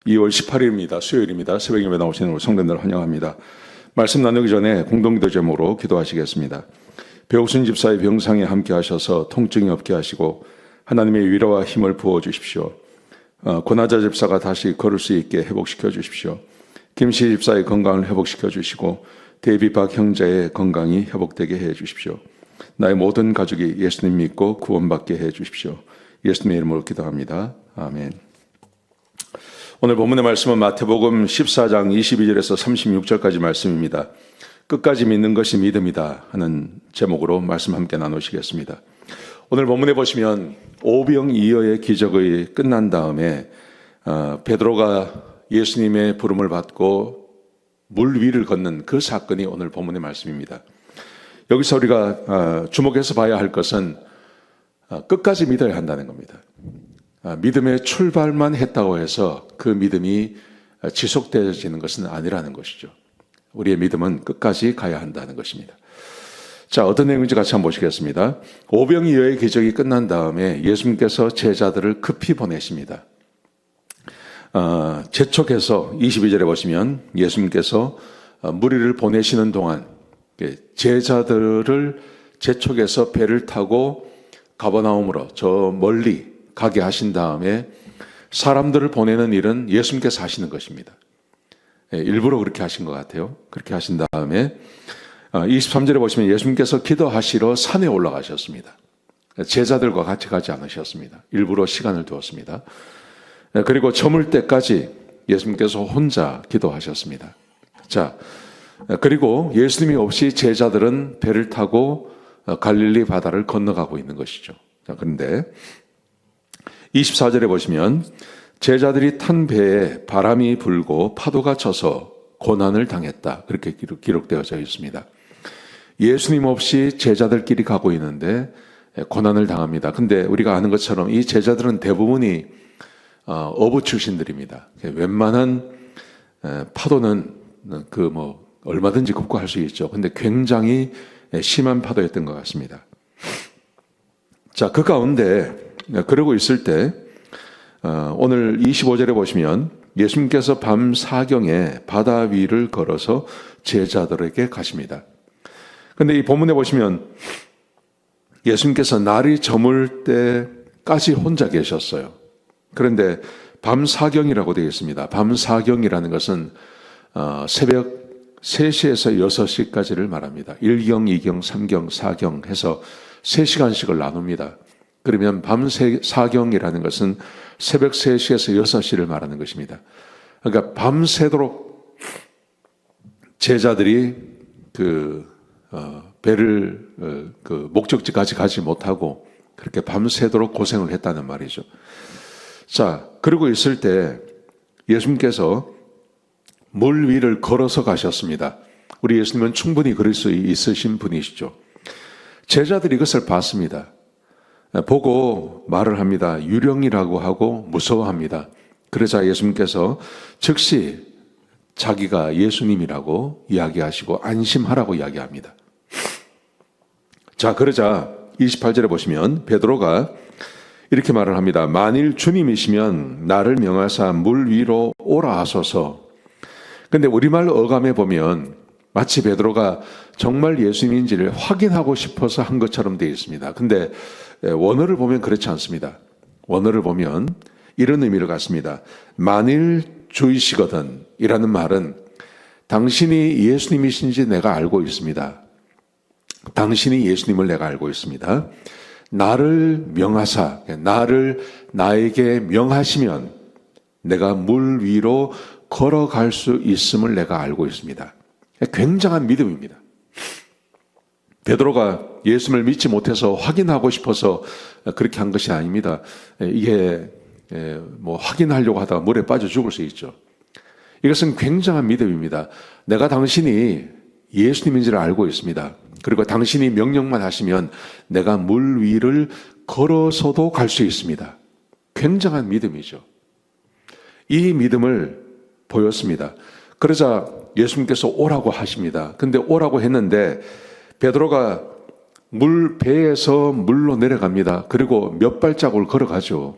2월 18일입니다. 수요일입니다. 새벽 예배 나오시는 우리 성도님들 환영합니다. 말씀 나누기 전에 공동기도 제목으로 기도하시겠습니다. 배옥순 집사의 병상에 함께 하셔서 통증이 없게 하시고 하나님의 위로와 힘을 부어주십시오. 권하자 집사가 다시 걸을 수 있게 회복시켜 주십시오. 김씨 집사의 건강을 회복시켜 주시고 데이비박 형제의 건강이 회복되게 해 주십시오. 나의 모든 가족이 예수님 믿고 구원받게 해 주십시오. 예수님의 이름으로 기도합니다. 아멘. 오늘 본문의 말씀은 마태복음 14장 22절에서 36절까지 말씀입니다. 끝까지 믿는 것이 믿음이다 하는 제목으로 말씀 함께 나누시겠습니다. 오늘 본문에 보시면 오병이어의 기적이 끝난 다음에 베드로가 예수님의 부름을 받고 물 위를 걷는 그 사건이 오늘 본문의 말씀입니다. 여기서 우리가 주목해서 봐야 할 것은 끝까지 믿어야 한다는 겁니다. 믿음의 출발만 했다고 해서 그 믿음이 지속되어지는 것은 아니라는 것이죠. 우리의 믿음은 끝까지 가야 한다는 것입니다. 자, 어떤 내용인지 같이 한번 보시겠습니다. 오병이어의 기적이 끝난 다음에 예수님께서 제자들을 급히 보내십니다. 재촉해서 22절에 보시면 예수님께서 무리를 보내시는 동안 제자들을 재촉해서 배를 타고 가버나움으로 저 멀리 가게 하신 다음에 사람들을 보내는 일은 예수님께서 하시는 것입니다. 일부러 그렇게 하신 것 같아요. 그렇게 하신 다음에 23절에 보시면 예수님께서 기도하시러 산에 올라가셨습니다. 제자들과 같이 가지 않으셨습니다. 일부러 시간을 두었습니다. 그리고 저물 때까지 예수님께서 혼자 기도하셨습니다. 자, 그리고 예수님이 없이 제자들은 배를 타고 갈릴리 바다를 건너가고 있는 것이죠. 자, 그런데 24절에 보시면 제자들이 탄 배에 바람이 불고 파도가 쳐서 고난을 당했다. 그렇게 기록되어져 있습니다. 예수님 없이 제자들끼리 가고 있는데 고난을 당합니다. 근데 우리가 아는 것처럼 이 제자들은 대부분이 어부 출신들입니다. 웬만한 파도는 얼마든지 극복할 수 있죠. 근데 굉장히 심한 파도였던 것 같습니다. 자, 그 가운데 그러고 있을 때 오늘 25절에 보시면 예수님께서 밤 사경에 바다 위를 걸어서 제자들에게 가십니다. 그런데 이 본문에 보시면 예수님께서 날이 저물 때까지 혼자 계셨어요. 그런데 밤 사경이라고 되어 있습니다. 밤 사경이라는 것은 새벽 3시에서 6시까지를 말합니다. 1경, 2경, 3경, 4경 해서 3시간씩을 나눕니다. 그러면 밤 사경이라는 것은 새벽 3시에서 6시를 말하는 것입니다. 그러니까 밤새도록 제자들이 배를 목적지까지 가지 못하고 그렇게 밤새도록 고생을 했다는 말이죠. 자, 그러고 있을 때 예수님께서 물 위를 걸어서 가셨습니다. 우리 예수님은 충분히 그럴 수 있으신 분이시죠. 제자들이 이것을 봤습니다. 보고 말을 합니다. 유령이라고 하고 무서워합니다. 그러자 예수님께서 즉시 자기가 예수님이라고 이야기하시고 안심하라고 이야기합니다. 자, 그러자 28절에 보시면 베드로가 이렇게 말을 합니다. 만일 주님이시면 나를 명하사 물 위로 오라 하소서. 근데 우리말로 어감해 보면 마치 베드로가 정말 예수님인지를 확인하고 싶어서 한 것처럼 되어 있습니다. 근데 원어를 보면 그렇지 않습니다. 원어를 보면 이런 의미를 갖습니다. 만일 주이시거든 이라는 말은 당신이 예수님이신지 내가 알고 있습니다. 당신이 예수님을 내가 알고 있습니다. 나를 명하사, 나에게 명하시면 내가 물 위로 걸어갈 수 있음을 내가 알고 있습니다. 굉장한 믿음입니다. 베드로가 예수님을 믿지 못해서 확인하고 싶어서 그렇게 한 것이 아닙니다. 이게 확인하려고 하다가 물에 빠져 죽을 수 있죠. 이것은 굉장한 믿음입니다. 내가 당신이 예수님인지를 알고 있습니다. 그리고 당신이 명령만 하시면 내가 물 위를 걸어서도 갈 수 있습니다. 굉장한 믿음이죠. 이 믿음을 보였습니다. 그러자 예수님께서 오라고 하십니다. 근데 오라고 했는데 베드로가 배에서 물로 내려갑니다. 그리고 몇 발자국을 걸어가죠.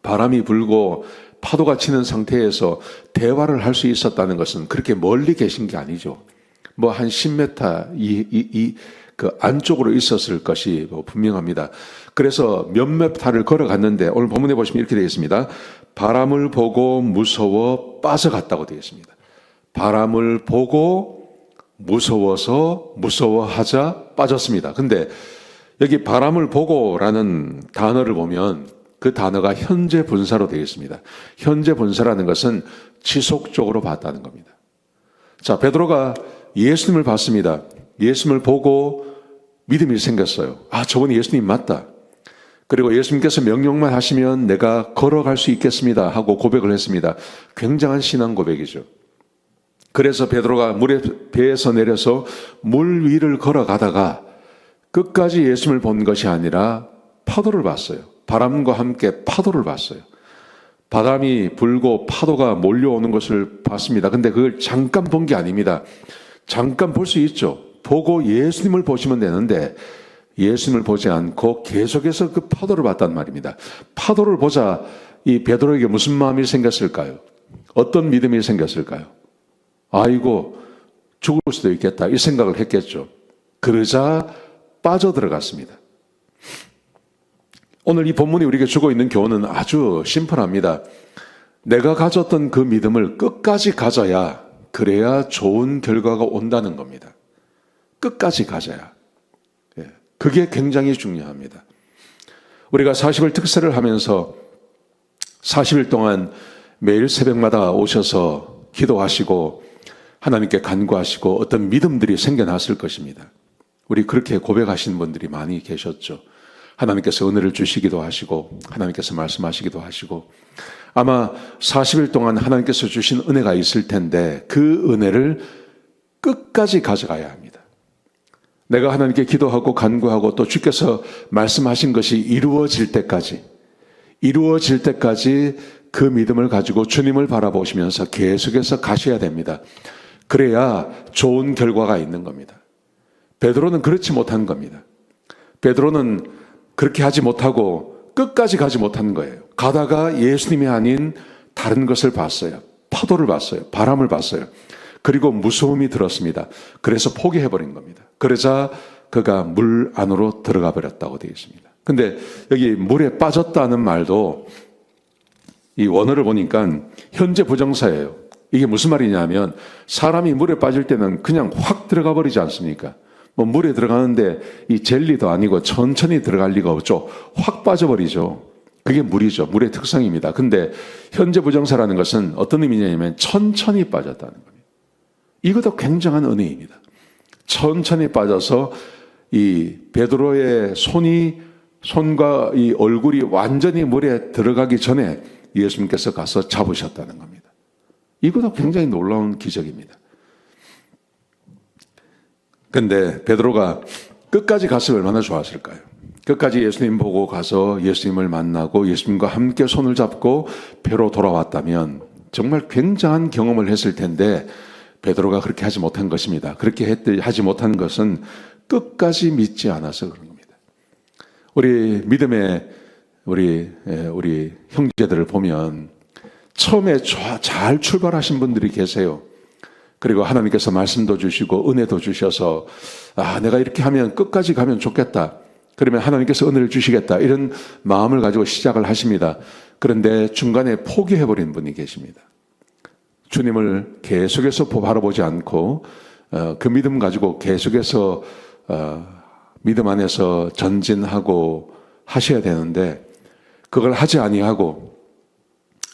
바람이 불고 파도가 치는 상태에서 대화를 할 수 있었다는 것은 그렇게 멀리 계신 게 아니죠. 뭐 한 10m 그 안쪽으로 있었을 것이 분명합니다. 그래서 몇몇 달을 걸어갔는데 오늘 본문에 보시면 이렇게 되어 있습니다. 바람을 보고 무서워 빠져갔다고 되어 있습니다. 바람을 보고 무서워서 무서워하자 빠졌습니다. 근데 여기 바람을 보고라는 단어를 보면 그 단어가 현재 분사로 되어 있습니다. 현재 분사라는 것은 지속적으로 봤다는 겁니다. 자, 베드로가 예수님을 봤습니다. 예수님을 보고 믿음이 생겼어요. 아, 저분이 예수님 맞다. 그리고 예수님께서 명령만 하시면 내가 걸어갈 수 있겠습니다 하고 고백을 했습니다. 굉장한 신앙 고백이죠. 그래서 베드로가 배에서 내려서 물 위를 걸어가다가 끝까지 예수님을 본 것이 아니라 파도를 봤어요. 바람과 함께 파도를 봤어요. 바람이 불고 파도가 몰려오는 것을 봤습니다. 근데 그걸 잠깐 본 게 아닙니다. 잠깐 볼 수 있죠. 보고 예수님을 보시면 되는데 예수님을 보지 않고 계속해서 그 파도를 봤단 말입니다. 파도를 보자 이 베드로에게 무슨 마음이 생겼을까요? 어떤 믿음이 생겼을까요? 아이고 죽을 수도 있겠다 이 생각을 했겠죠. 그러자 빠져들어갔습니다. 오늘 이 본문이 우리에게 주고 있는 교훈은 아주 심플합니다. 내가 가졌던 그 믿음을 끝까지 가져야 그래야 좋은 결과가 온다는 겁니다. 끝까지 가져야. 그게 굉장히 중요합니다. 우리가 40일 특세를 하면서 40일 동안 매일 새벽마다 오셔서 기도하시고 하나님께 간구하시고 어떤 믿음들이 생겨났을 것입니다. 우리 그렇게 고백하시는 분들이 많이 계셨죠. 하나님께서 은혜를 주시기도 하시고 하나님께서 말씀하시기도 하시고 아마 40일 동안 하나님께서 주신 은혜가 있을 텐데 그 은혜를 끝까지 가져가야 합니다. 내가 하나님께 기도하고 간구하고 또 주께서 말씀하신 것이 이루어질 때까지 그 믿음을 가지고 주님을 바라보시면서 계속해서 가셔야 됩니다. 그래야 좋은 결과가 있는 겁니다. 베드로는 그렇지 못한 겁니다. 베드로는 그렇게 하지 못하고 끝까지 가지 못한 거예요. 가다가 예수님이 아닌 다른 것을 봤어요. 파도를 봤어요. 바람을 봤어요. 그리고 무서움이 들었습니다. 그래서 포기해버린 겁니다. 그러자 그가 물 안으로 들어가 버렸다고 되어 있습니다. 근데 여기 물에 빠졌다는 말도 이 원어를 보니까 현재 부정사예요. 이게 무슨 말이냐면 사람이 물에 빠질 때는 그냥 확 들어가 버리지 않습니까? 뭐 물에 들어가는데 이 젤리도 아니고 천천히 들어갈 리가 없죠. 확 빠져버리죠. 그게 물이죠. 물의 특성입니다. 근데 현재 부정사라는 것은 어떤 의미냐면 천천히 빠졌다는 겁니다. 이것도 굉장한 은혜입니다. 천천히 빠져서 이 베드로의 손과 이 얼굴이 완전히 물에 들어가기 전에 예수님께서 가서 잡으셨다는 겁니다. 이것도 굉장히 놀라운 기적입니다. 근데 베드로가 끝까지 갔으면 얼마나 좋았을까요? 끝까지 예수님 보고 가서 예수님을 만나고 예수님과 함께 손을 잡고 배로 돌아왔다면 정말 굉장한 경험을 했을 텐데 베드로가 그렇게 하지 못한 것입니다. 그렇게 하지 못한 것은 끝까지 믿지 않아서 그런 겁니다. 우리 믿음의 우리 형제들을 보면 처음에 잘 출발하신 분들이 계세요. 그리고 하나님께서 말씀도 주시고 은혜도 주셔서 내가 이렇게 하면 끝까지 가면 좋겠다. 그러면 하나님께서 은혜를 주시겠다. 이런 마음을 가지고 시작을 하십니다. 그런데 중간에 포기해버린 분이 계십니다. 주님을 계속해서 바라보지 않고 그 믿음 가지고 계속해서 믿음 안에서 전진하고 하셔야 되는데 그걸 하지 아니하고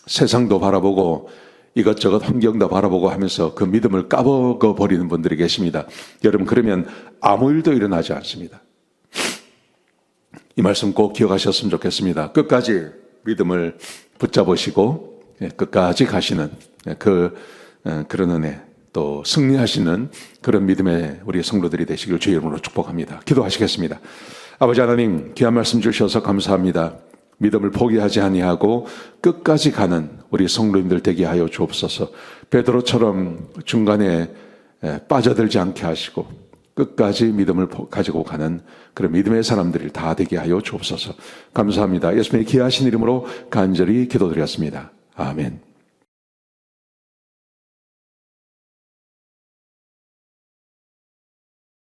세상도 바라보고 이것저것 환경도 바라보고 하면서 그 믿음을 까먹어 버리는 분들이 계십니다. 여러분 그러면 아무 일도 일어나지 않습니다. 이 말씀 꼭 기억하셨으면 좋겠습니다. 끝까지 믿음을 붙잡으시고 끝까지 가시는 그런 은혜 또 승리하시는 그런 믿음의 우리 성도들이 되시길 주의 이름으로 축복합니다. 기도하시겠습니다. 아버지 하나님 귀한 말씀 주셔서 감사합니다. 믿음을 포기하지 아니하고 끝까지 가는 우리 성도님들 되게 하여 주옵소서. 베드로처럼 중간에 빠져들지 않게 하시고 끝까지 믿음을 가지고 가는 그런 믿음의 사람들이 다 되게 하여 주옵소서. 감사합니다. 예수님의 귀하신 이름으로 간절히 기도드렸습니다. 아멘.